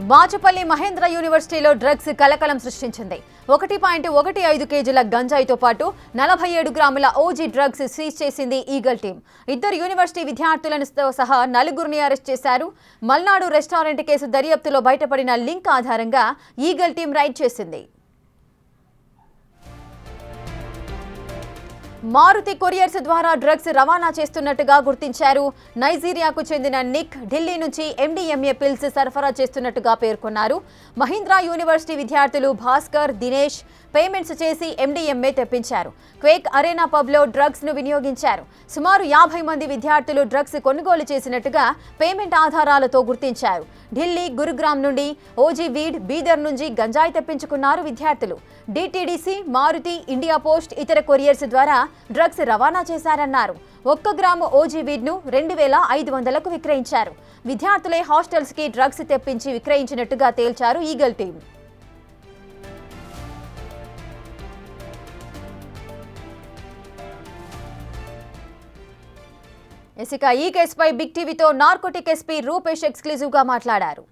బాచుపల్లి మహేంద్ర యూనివర్సిటీలో డ్రగ్స్ కలకలం సృష్టించింది. 1.15 కేజీల గంజాయితో పాటు 47 గ్రాముల ఓజీ డ్రగ్స్ సీజ్ చేసింది ఈగల్ టీం. 2 యూనివర్సిటీ విద్యార్థులతో సహా 4గురిని అరెస్ట్ చేశారు. మల్నాడు రెస్టారెంట్ కేసు దర్యాప్తులో బయటపడిన లింక్ ఆధారంగా ఈగల్ టీం రైడ్ చేసింది. మారుతి కొరియర్స్ ద్వారా డ్రగ్స్ రవాణా చేస్తున్నట్టుగా గుర్తించారు. నైజీరియాకు చెందిన నిక్ ఢిల్లీ నుంచి MDMA పిల్స్ సరఫరా చేస్తున్నట్టుగా పేర్కొన్నారు. మహీంద్రా యూనివర్సిటీ విద్యార్థులు భాస్కర్, దినేష్ పేమెంట్స్ చేసి MDMA తెప్పించారు. క్వేక్ అరేనా పబ్లో డ్రగ్స్ ను వినియోగించారు. సుమారు 50 మంది విద్యార్థులు డ్రగ్స్ కొనుగోలు చేసినట్టుగా పేమెంట్ ఆధారాలతో గుర్తించారు. ఢిల్లీ, గురుగ్రామ్ నుండి ఓజీ వీడ్, బీదర్ నుంచి గంజాయి తెప్పించుకున్నారు విద్యార్థులు. DTDC, మారుతి, ఇండియా పోస్ట్ ఇతర కొరియర్స్ ద్వారా డ్రగ్స్ రవాణా చేశారన్నారు. 1 గ్రాము ఓజీ వీడ్ ను 2500కు విక్రయించారు. విద్యార్థులే హాస్టల్స్ కి డ్రగ్స్ తెప్పించి విక్రయించినట్టుగా తేల్చారు ఈగల్ టీం. ఇక ఈ కేసుపై బిగ్ టీవీతో నార్కోటిక్ SP రూపేష్ ఎక్స్క్లూజివ్ గా మాట్లాడారు.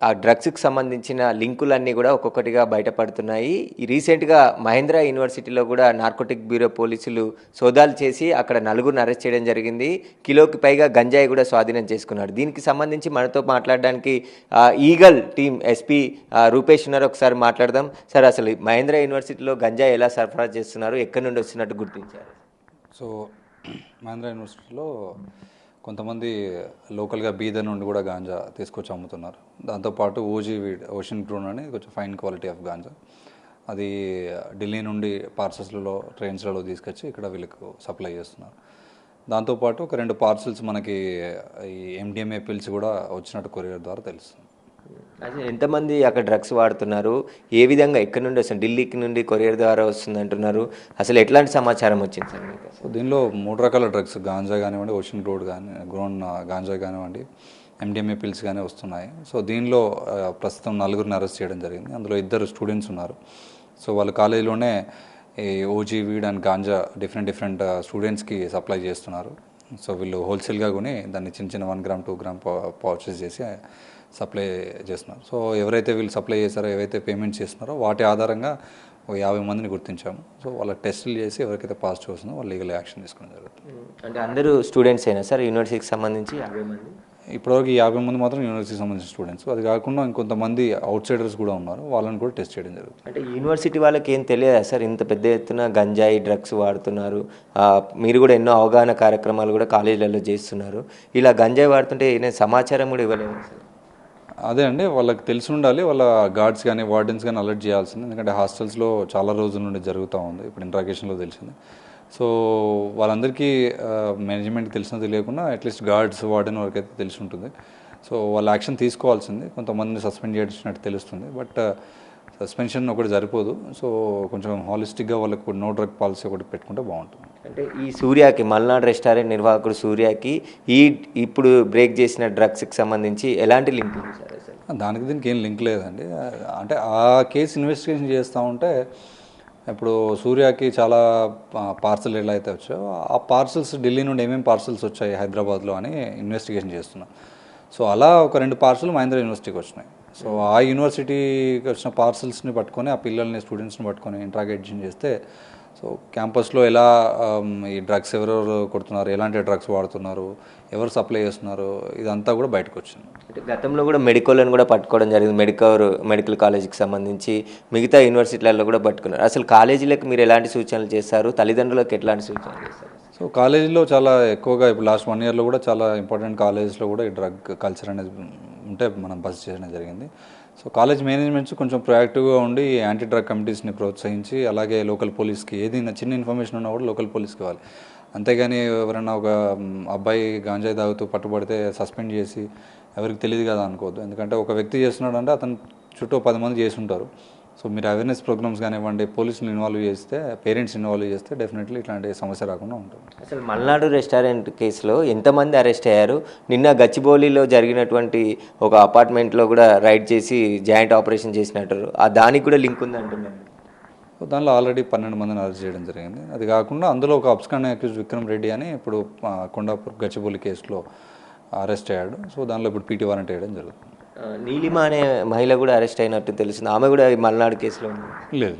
ఆ డ్రగ్స్కి సంబంధించిన లింకులన్నీ కూడా ఒక్కొక్కటిగా బయటపడుతున్నాయి. రీసెంట్గా మహేంద్ర యూనివర్సిటీలో కూడా నార్కోటిక్ బ్యూరో పోలీసులు సోదాలు చేసి అక్కడ 4గురిని అరెస్ట్ చేయడం జరిగింది. కిలోకి పైగా గంజాయి కూడా స్వాధీనం చేసుకున్నారు. దీనికి సంబంధించి మనతో మాట్లాడడానికి ఈగల్ టీం SP రూపేష్ ఉన్నారు. ఒకసారి మాట్లాడదాం. సార్, అసలు మహేంద్ర యూనివర్సిటీలో గంజాయి ఎలా సరఫరా చేస్తున్నారు, ఎక్కడి నుండి వస్తున్నట్టు గుర్తించారు? సో మహేంద్ర యూనివర్సిటీలో కొంతమంది లోకల్గా బీదర్ నుండి కూడా గాంజా తీసుకొచ్చి అమ్ముతున్నారు. దాంతోపాటు ఓజీ వీడ్, ఓషన్ గ్రోన్ అని కొంచెం ఫైన్ క్వాలిటీ ఆఫ్ గాంజా, అది ఢిల్లీ నుండి పార్సల్స్లలో ట్రైన్స్లలో తీసుకొచ్చి ఇక్కడ వీళ్ళకు సప్లై చేస్తున్నారు. దాంతోపాటు ఒక 2 పార్సల్స్ మనకి ఈ MDMA పిల్స్ కూడా వచ్చినట్టు కొరియర్ ద్వారా తెలుస్తుంది. అదే ఎంతమంది అక్కడ డ్రగ్స్ వాడుతున్నారు, ఏ విధంగా ఎక్కడి నుండి వస్తుంది? ఢిల్లీకి నుండి కొరియర్ ద్వారా వస్తుంది అంటున్నారు. అసలు ఎట్లాంటి సమాచారం వచ్చింది సార్ మీకు? సో దీనిలో 3 రకాల డ్రగ్స్, గాంజా కానివ్వండి, ఓషన్ గ్రోన్ గాంజా కానివ్వండి, MDMA పిల్స్ కానీ వస్తున్నాయి. సో దీనిలో ప్రస్తుతం 4గురిని అరెస్ట్ చేయడం జరిగింది. అందులో 2 స్టూడెంట్స్ ఉన్నారు. సో వాళ్ళు కాలేజీలోనే ఈ OG weed and ganja different స్టూడెంట్స్కి సప్లై చేస్తున్నారు. సో వీళ్ళు హోల్సేల్గా కొని దాన్ని చిన్న 1 గ్రామ్ 2 గ్రామ్ పౌచెస్ చేసి సప్లై చేస్తున్నారు. సో ఎవరైతే వీళ్ళు సప్లై చేశారో, ఏవైతే పేమెంట్ చేస్తున్నారో వాటి ఆధారంగా 50 మందిని గుర్తించాము. సో వాళ్ళ టెస్టులు చేసి ఎవరికైతే పాజిటివ్ వస్తుందో వాళ్ళు లీగల్ యాక్షన్ తీసుకోవడం జరుగుతుంది. అంటే అందరూ స్టూడెంట్స్ అయినా సార్ యూనివర్సిటీకి సంబంధించి 50 మంది? ఇప్పటివరకు 50 మంది మాత్రం యూనివర్సిటీకి సంబంధించిన స్టూడెంట్స్. అది కాకుండా ఇంకొంతమంది అవుట్ సైడర్స్ కూడా ఉన్నారు, వాళ్ళని కూడా టెస్ట్ చేయడం జరుగుతుంది. అంటే యూనివర్సిటీ వాళ్ళకి ఏం తెలియదా సార్ ఇంత పెద్ద ఎత్తున గంజాయి డ్రగ్స్ వాడుతున్నారు? మీరు కూడా ఎన్నో అవగాహన కార్యక్రమాలు కూడా కాలేజీలలో చేస్తున్నారు. ఇలా గంజాయి వాడుతుంటే సమాచారం కూడా ఇవ్వలేదు సార్? అదే అండి, వాళ్ళకి తెలిసి ఉండాలి. వాళ్ళ గార్డ్స్ కానీ వార్డెన్స్ కానీ అలర్ట్ చేయాల్సింది. ఎందుకంటే హాస్టల్స్లో చాలా రోజుల నుండి జరుగుతూ ఉంది. ఇప్పుడు ఇంట్రాగేషన్లో తెలిసింది. సో వాళ్ళందరికీ మేనేజ్మెంట్కి తెలిసినా తెలియకుండా అట్లీస్ట్ గార్డ్స్, వార్డెన్ వరకు అయితే తెలిసి ఉంటుంది. సో వాళ్ళు యాక్షన్ తీసుకోవాల్సింది. కొంతమందిని సస్పెండ్ చేసినట్టు తెలుస్తుంది, బట్ సస్పెన్షన్ ఒకటి సరిపోదు. సో కొంచెం హాలిస్టిక్గా వాళ్ళకు నో డ్రగ్ పాలసీ ఒకటి పెట్టుకుంటే బాగుంటుంది. అంటే ఈ సూర్యకి, మల్నాడు రెస్టారెంట్ నిర్వాహకుడు సూర్యకి ఇప్పుడు బ్రేక్ చేసిన డ్రగ్స్కి సంబంధించి ఎలాంటి లింక్ ఉంది సార్? దానికి దీనికి ఏం లింక్ లేదండి. అంటే ఆ కేసు ఇన్వెస్టిగేషన్ చేస్తూ ఉంటే ఇప్పుడు సూర్యకి చాలా పార్సల్ ఎలా అయితే వచ్చాయో ఆ పార్సల్స్ ఢిల్లీ నుండి ఏమేమి పార్సల్స్ వచ్చాయి హైదరాబాద్లో అని ఇన్వెస్టిగేషన్ చేస్తున్నాం. సో అలా ఒక 2 పార్సల్ మహేంద్ర యూనివర్సిటీకి వచ్చినాయి. సో ఆ యూనివర్సిటీకి వచ్చిన పార్సల్స్ని పట్టుకొని, ఆ పిల్లల్ని, స్టూడెంట్స్ని పట్టుకొని ఇంట్రాగేషన్ చేస్తే సో క్యాంపస్లో ఎలా ఈ డ్రగ్స్ ఎవరెవరు కొడుతున్నారు, ఎలాంటి డ్రగ్స్ వాడుతున్నారు, ఎవరు సప్లై చేస్తున్నారు, ఇదంతా కూడా బయటకు వచ్చింది. అంటే గతంలో కూడా మెడికల్ని కూడా పట్టుకోవడం జరిగింది. మెడికల్ కాలేజీకి సంబంధించి మిగతా యూనివర్సిటీలలో కూడా పట్టుకున్నారు. అసలు కాలేజీలకు మీరు ఎలాంటి సూచనలు చేస్తారు, తల్లిదండ్రులకు ఎట్లాంటి సూచనలు చేస్తారు? సో కాలేజీలో చాలా ఎక్కువగా ఇప్పుడు లాస్ట్ 1 ఇయర్లో కూడా చాలా ఇంపార్టెంట్ కాలేజెస్లో కూడా ఈ డ్రగ్ కల్చర్ అనేది ఉంటే మనం బస్ చేయడం జరిగింది. సో కాలేజ్ మేనేజ్మెంట్స్ కొంచెం ప్రొయాక్టివ్గా ఉండి యాంటీ డ్రగ్ కమిటీస్ని ప్రోత్సహించి, అలాగే లోకల్ పోలీస్కి ఏదైనా చిన్న ఇన్ఫర్మేషన్ ఉన్నా కూడా లోకల్ పోలీస్కి ఇవ్వాలి. అంతేగాని ఎవరైనా ఒక అబ్బాయి గాంజాయి తాగుతూ పట్టుబడితే సస్పెండ్ చేసి ఎవరికి తెలియదు కదా అనుకోవద్దు. ఎందుకంటే ఒక వ్యక్తి చేస్తున్నాడు అంటే అతను చుట్టూ 10 మంది చేసి ఉంటారు. సో మీరు అవేర్నెస్ ప్రోగ్రామ్స్ కానివ్వండి, పోలీసులు ఇన్వాల్వ్ చేస్తే, పేరెంట్స్ ఇన్వాల్వ్ చేస్తే డెఫినెట్లీ ఇట్లాంటి సమస్య రాకుండా ఉంటుంది. అసలు మల్నాడు రెస్టారెంట్ కేసులో ఎంతమంది అరెస్ట్ అయ్యారు? నిన్న గచ్చిబౌలిలో జరిగినటువంటి ఒక అపార్ట్మెంట్లో కూడా రైడ్ చేసి జాయింట్ ఆపరేషన్ చేసినట్టు, దానికి కూడా లింక్ ఉంది అంటున్నారు. సో దానిలో ఆల్రెడీ 12 మందిని అరెస్ట్ చేయడం జరిగింది. అది కాకుండా అందులో ఒక అబ్స్కాండింగ్ అక్యూజ్ విక్రమ్ రెడ్డి అని ఇప్పుడు కొండాపూర్ గచ్చిబౌలి కేసులో అరెస్ట్ అయ్యాడు. సో దానిలో ఇప్పుడు పీటీ వారెంట్ వేయడం జరుగుతుంది. నీలిమ అనే మహిళ కూడా అరెస్ట్ అయినట్టు తెలిసింది. ఆమె కూడా ఈ మల్నాడు కేసులో ఉంది. లేదు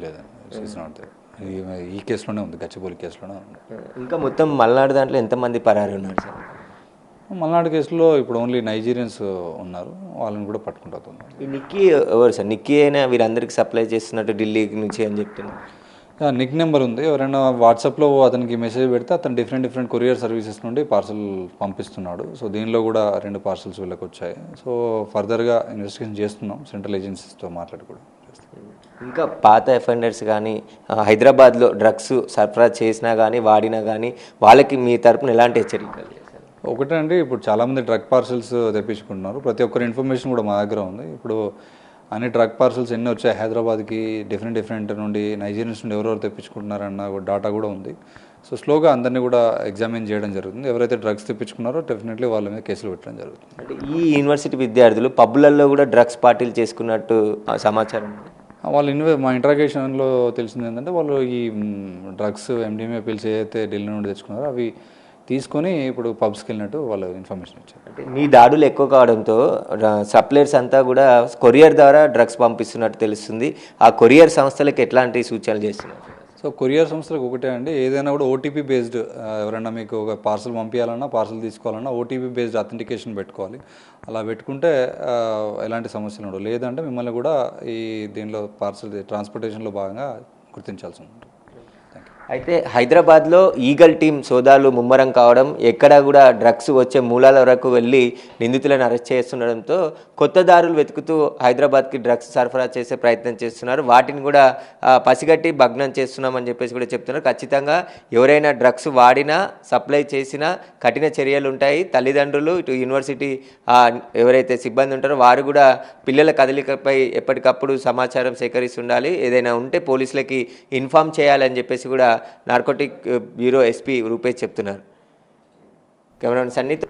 ఈ కేసులోనే ఉంది, గచ్చిబౌలి కేసులోనే ఉంది. ఇంకా మొత్తం మల్నాడు దాంట్లో ఎంతమంది పరారు ఉన్నారు సార్? మల్నాడు కేసులో ఇప్పుడు ఓన్లీ నైజీరియన్స్ ఉన్నారు, వాళ్ళని కూడా పట్టుకుంటుంది. ఈ నిక్కీ ఎవరు సార్? నిక్కీ అయినా వీరందరికీ సప్లై చేస్తున్నట్టు ఢిల్లీ నుంచి అని చెప్తున్నారు. నిక్ నెంబర్ ఉంది, ఎవరైనా వాట్సాప్లో అతనికి మెసేజ్ పెడితే అతను డిఫరెంట్ కొరియర్ సర్వీసెస్ నుండి పార్సల్ పంపిస్తున్నాడు. సో దీనిలో కూడా 2 పార్సల్స్ వీళ్ళకి వచ్చాయి. సో ఫర్దర్గా ఇన్వెస్టిగేషన్ చేస్తున్నాం, సెంట్రల్ ఏజెన్సీస్తో మాట్లాడి కూడా చేస్తున్నాం. ఇంకా పాత అఫెండర్స్ కానీ హైదరాబాద్లో డ్రగ్స్ సరఫరా చేసినా కానీ వాడినా కానీ వాళ్ళకి మీ తరపున ఎలాంటి హెచ్చరికలు చేశారు? ఒకటే అండి, ఇప్పుడు చాలామంది డ్రగ్ పార్సల్స్ తెప్పించుకుంటున్నారు. ప్రతి ఒక్కరి ఇన్ఫర్మేషన్ కూడా మా దగ్గర ఉంది. ఇప్పుడు అన్ని డ్రగ్ పార్సల్స్ ఎన్ని వచ్చాయి హైదరాబాద్కి, డిఫరెంట్ నుండి నైజీరియన్స్ నుండి ఎవరెవరు తెప్పించుకుంటున్నారన్న డేటా కూడా ఉంది. సో స్లోగా అందరినీ కూడా ఎగ్జామిన్ చేయడం జరుగుతుంది. ఎవరైతే డ్రగ్స్ తెప్పించుకున్నారో డెఫినెట్లీ వాళ్ళ మీద కేసులు పెట్టడం జరుగుతుంది. అంటే ఈ యూనివర్సిటీ విద్యార్థులు పబ్బులలో కూడా డ్రగ్స్ పార్టీలు చేసుకున్నట్టు సమాచారం. వాళ్ళు మా ఇంట్రాగేషన్లో తెలిసింది ఏంటంటే వాళ్ళు ఈ డ్రగ్స్ MDMA పిల్స్ ఏదైతే ఢిల్లీ నుండి తెచ్చుకున్నారో అవి తీసుకొని ఇప్పుడు పబ్స్కి వెళ్ళినట్టు వాళ్ళు ఇన్ఫర్మేషన్ ఇచ్చారు. అంటే మీ దాడులు ఎక్కువ కావడంతో సప్లయర్స్ అంతా కూడా కొరియర్ ద్వారా డ్రగ్స్ పంపిస్తున్నట్టు తెలుస్తుంది. ఆ కొరియర్ సంస్థలకు ఎట్లాంటి సూచనలు చేస్తున్నారు? సో కొరియర్ సంస్థలకు ఒకటే అండి, ఏదైనా కూడా ఓటీపీ బేస్డ్, ఎవరైనా మీకు ఒక పార్సల్ పంపించాలన్నా పార్సల్ తీసుకోవాలన్నా ఓటీపీ బేస్డ్ అథెంటికేషన్ పెట్టుకోవాలి. అలా పెట్టుకుంటే ఎలాంటి సమస్యలు ఉండవు. లేదంటే మిమ్మల్ని కూడా ఈ దీనిలో పార్సల్ ట్రాన్స్పోర్టేషన్లో భాగంగా గుర్తించాల్సి ఉంటుంది. అయితే హైదరాబాద్లో ఈగల్ టీం సోదాలు ముమ్మరం కావడం, ఎక్కడా కూడా డ్రగ్స్ వచ్చే మూలాల వరకు వెళ్ళి నిందితులను అరెస్ట్ చేస్తుండడంతో కొత్త దారులు వెతుకుతూ హైదరాబాద్కి డ్రగ్స్ సరఫరా చేసే ప్రయత్నం చేస్తున్నారు. వాటిని కూడా పసిగట్టి భగ్నం చేస్తున్నామని చెప్పేసి కూడా చెప్తున్నారు. ఖచ్చితంగా ఎవరైనా డ్రగ్స్ వాడినా సప్లై చేసినా కఠిన చర్యలు ఉంటాయి. తల్లిదండ్రులు, ఇటు యూనివర్సిటీ ఎవరైతే సిబ్బంది ఉంటారో వారు కూడా పిల్లల కదలికపై ఎప్పటికప్పుడు సమాచారం సేకరిస్తుండాలి. ఏదైనా ఉంటే పోలీసులకి ఇన్ఫామ్ చేయాలని చెప్పేసి కూడా నార్కోటిక్ బ్యూరో SP రూపేష్ చెప్తున్నారు. కెమెరామెన్ సన్నిత్.